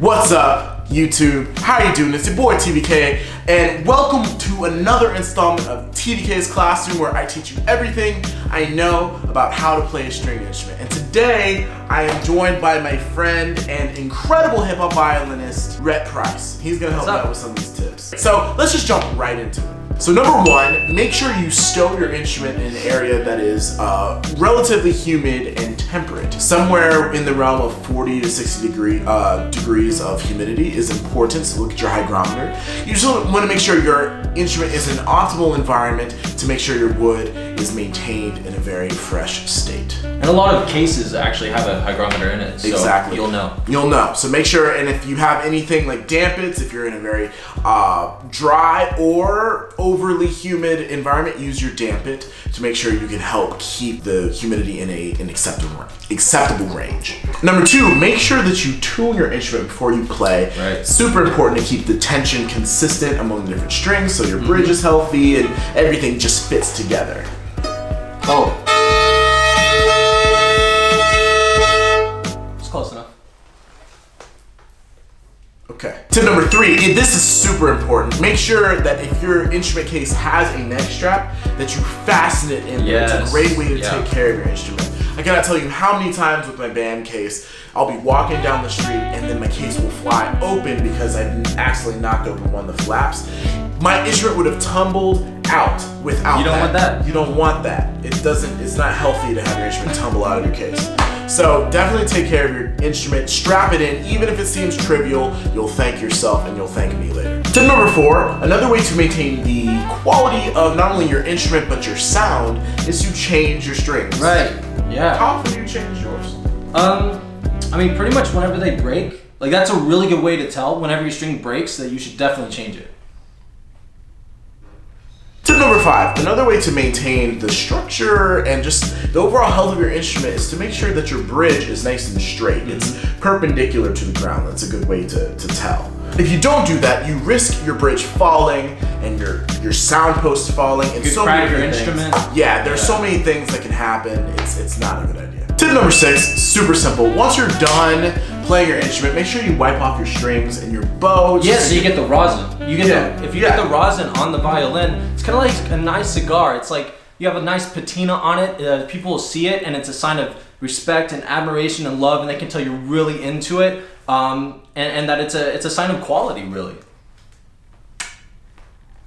What's up, YouTube? How you doing? It's your boy TVK, and welcome to another installment of TVK's Classroom, where I teach you everything I know about how to play a string instrument. And today, I am joined by my friend and incredible hip-hop violinist, Rhett. He's gonna help me out with some of these tips. So let's just jump right into it. So number one, make sure you stow your instrument in an area that is relatively humid and temperate. Somewhere in the realm of 40 to 60 degrees of humidity is important, so look at your hygrometer. You just want to make sure your instrument is in an optimal environment to make sure your wood is maintained in a very fresh state. And a lot of cases actually have a hygrometer in it, so exactly. You'll know. You'll know. So make sure, and if you have anything like dampits, if you're in a very dry or overly humid environment, use your dampit to make sure you can help keep the humidity in an acceptable range. Number two, make sure that you tune your instrument before you play. Right. Super important to keep the tension consistent among the different strings so your bridge is healthy and everything just fits together. Oh. It's close enough. Okay. Tip number three, this is super important. Make sure that if your instrument case has a neck strap, that you fasten it in there. It's a great way to take care of your instrument. I cannot tell you how many times with my band case, I'll be walking down the street and then my case will fly open because I've accidentally knocked open one of the flaps. My instrument would have tumbled out without that. You don't want that. You don't want that. It's not healthy to have your instrument tumble out of your case. So definitely take care of your instrument, strap it in, even if it seems trivial, you'll thank yourself and you'll thank me later. Tip number four, another way to maintain the quality of not only your instrument but your sound is to change your strings. Right, yeah. How often do you change yours? I mean, pretty much whenever they break. Like, that's a really good way to tell whenever your string breaks that you should definitely change it. Tip number five, another way to maintain the structure and just the overall health of your instrument is to make sure that your bridge is nice and straight. It's perpendicular to the ground. That's a good way to tell. If you don't do that, you risk your bridge falling and your sound post falling. And you could so crack many your things. instrument. Yeah, there's so many things that can happen. It's not a good idea. Tip number six, super simple. Once you're done playing your instrument, make sure you wipe off your strings and your bow. Yeah, so you get the rosin. If you get the rosin on the violin, it's kind of like a nice cigar. It's like you have a nice patina on it. People will see it, and it's a sign of respect and admiration and love, and they can tell you're really into it, and that it's a sign of quality, really.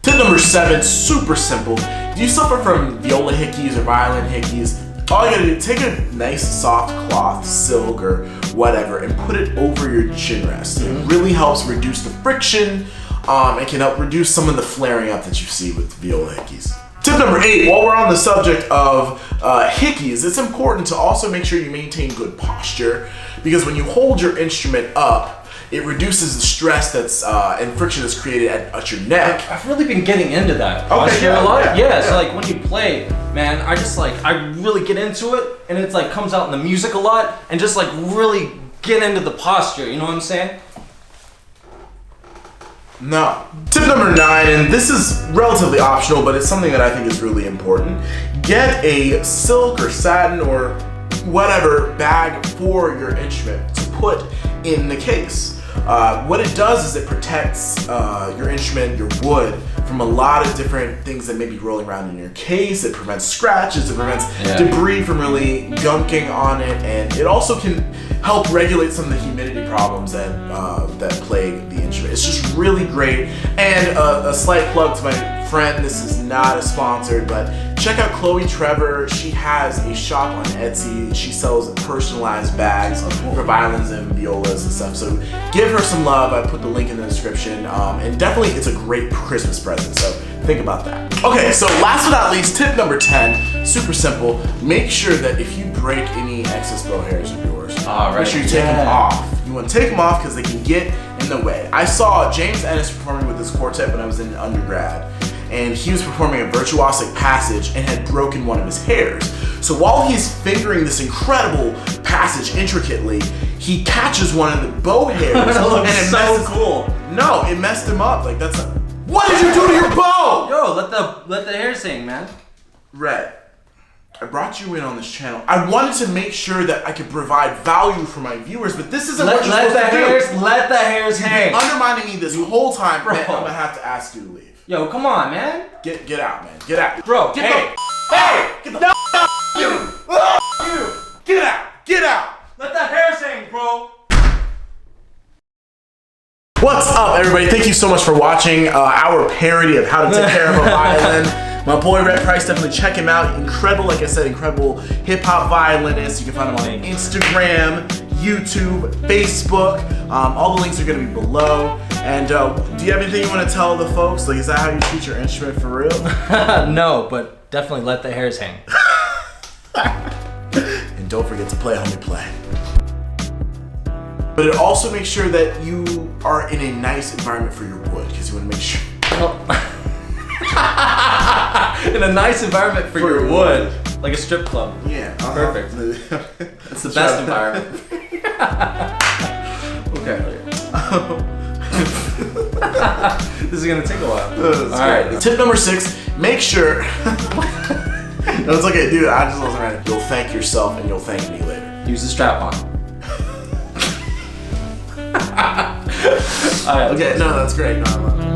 Tip number seven, super simple. Do you suffer from viola hickeys or violin hickeys? All you gotta do, take a nice soft cloth, silk or whatever, and put it over your chin rest. It really helps reduce the friction. It can help reduce some of the flaring up that you see with viola hickeys. Tip number eight, while we're on the subject of hickeys, it's important to also make sure you maintain good posture, because when you hold your instrument up, it reduces the stress that's and friction that's created at your neck. I've really been getting into that posture a lot. So like when you play, man, I really get into it, and it's like comes out in the music a lot, and just like really get into the posture. You know what I'm saying? No. Tip number nine, and this is relatively optional, but it's something that I think is really important. Get a silk or satin or whatever bag for your instrument to put in the case. What it does is it protects your instrument, your wood, from a lot of different things that may be rolling around in your case. It prevents scratches, it prevents debris from really gunking on it, and it also can help regulate some of the humidity problems that plague the instrument. It's just really great. And a slight plug to my friend, this is not a sponsor, but check out Chloe Trevor. She has a shop on Etsy. She sells personalized bags for violins and violas and stuff. So give her some love. I put the link in the description. And definitely it's a great Christmas present. So think about that. Okay, so last but not least, tip number 10, super simple. Make sure that if you break any excess bow hairs of yours, make sure you take them off. You want to take them off because they can get in the way. I saw James Ennis performing with his quartet when I was in undergrad, and he was performing a virtuosic passage and had broken one of his hairs. So while he's fingering this incredible passage intricately, he catches one of the bow hairs and it messes cool. No, it messed him up. Like that's what did you do to your bow? Yo, let the hair sing, man. Rhett, I brought you in on this channel. I wanted to make sure that I could provide value for my viewers, but this isn't what you're supposed to do. Let the hairs hang. You've been undermining me this whole time, bro. man. I'm gonna have to ask you to leave. Yo, come on, man. Get out, man. Get out. Bro, Get hey. Get the you. Get out. Get out. Let the hairs hang, bro. What's up, everybody? Thank you so much for watching our parody of how to take care of a violin. My boy Rhett Price, definitely check him out. Incredible, like I said, incredible hip-hop violinist. You can find him on Instagram, YouTube, Facebook. All the links are going to be below. And do you have anything you want to tell the folks? Like, is that how you treat your instrument for real? No, but definitely let the hairs hang. And don't forget to play, homie, play. But it also makes sure that you are in a nice environment for your wood, because you want to make sure. In a nice environment for your wood, like a strip club. Yeah, perfect. That's the best environment. Okay. This is gonna take a while. All right. Tip number 6: make sure. No, it's okay, dude. I just wasn't ready. You'll thank yourself, and you'll thank me later. Use the strap on. All right. Okay. No, that's great. No, I love it.